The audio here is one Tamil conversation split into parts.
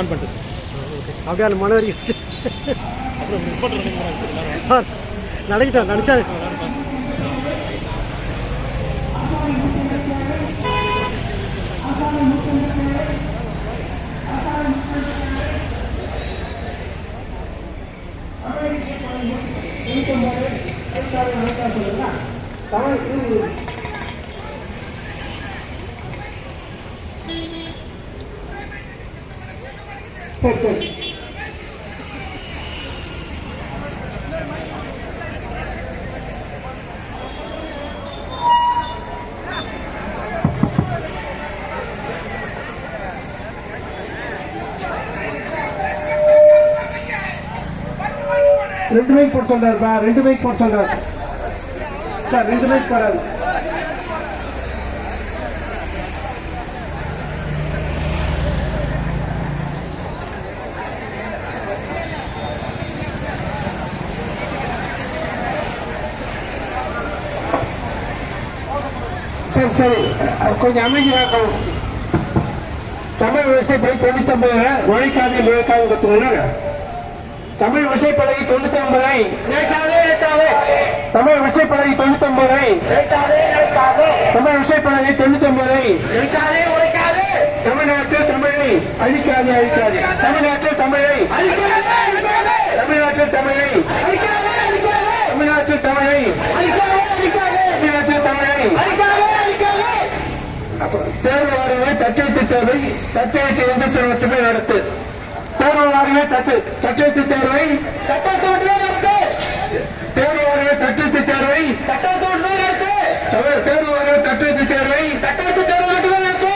ஆன் பண்ணிட்டு ஓகே அப்படியே அந்த மன வரி அப்புறம் நடிக்கிட்டோம் நடிச்சா சரி சரி ரெண்டு பைக் போட்டு சொல்றாருப்பா 2 பைக் போட்டு சொல்றாரு சார் 2 பைக் போறாரு சரி சரி கொஞ்சம் அமைதியாக்கும் தமிழ் விவசாயப்படி 99 உழைக்காது உழைக்காது கத்துக்கணும் தமிழ் விசைப்பலகை 99 தமிழ் விசைப்பலகை 99 தமிழ் விசைப்பலகை 99 தமிழ்நாட்டில் தமிழை அழிக்காது அழிக்காது தமிழ்நாட்டில் தமிழை தமிழ்நாட்டில் தமிழை தமிழ்நாட்டில் தமிழை தமிழ்நாட்டில் தமிழை தேர்வு வாரியை தட்டெழுத்து தேர்வை தட்டெழுத்து எந்திரத்தில் மட்டுமே நடத்து தேர்வு வாரியை தட்டெழுத்து தேர்வை தேர்வு வாரியை தட்டெழுத்து தேர்வை தேர்வு வாரிய தட்டெழுத்து தேர்வை மட்டுமே நடத்து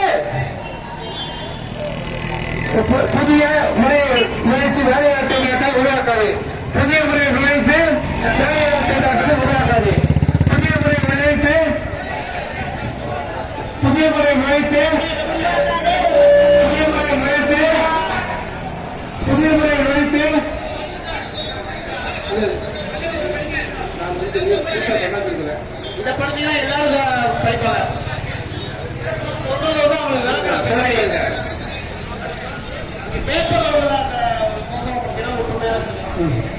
புதிய முறையை நுழைத்து வேலையாட்களை உருவாக்காது புதிய முறையை நுழைத்து வேலையாட்களை உருவாக்காது புதிய முறை நுழைத்து புதிய முறை நுழைத்து புதிய முறை நுழைத்து இந்த படத்தையும் எல்லாரும் படிப்பாங்க சொல்றதுதான் அவங்களுக்கு பேப்பர் மோசம்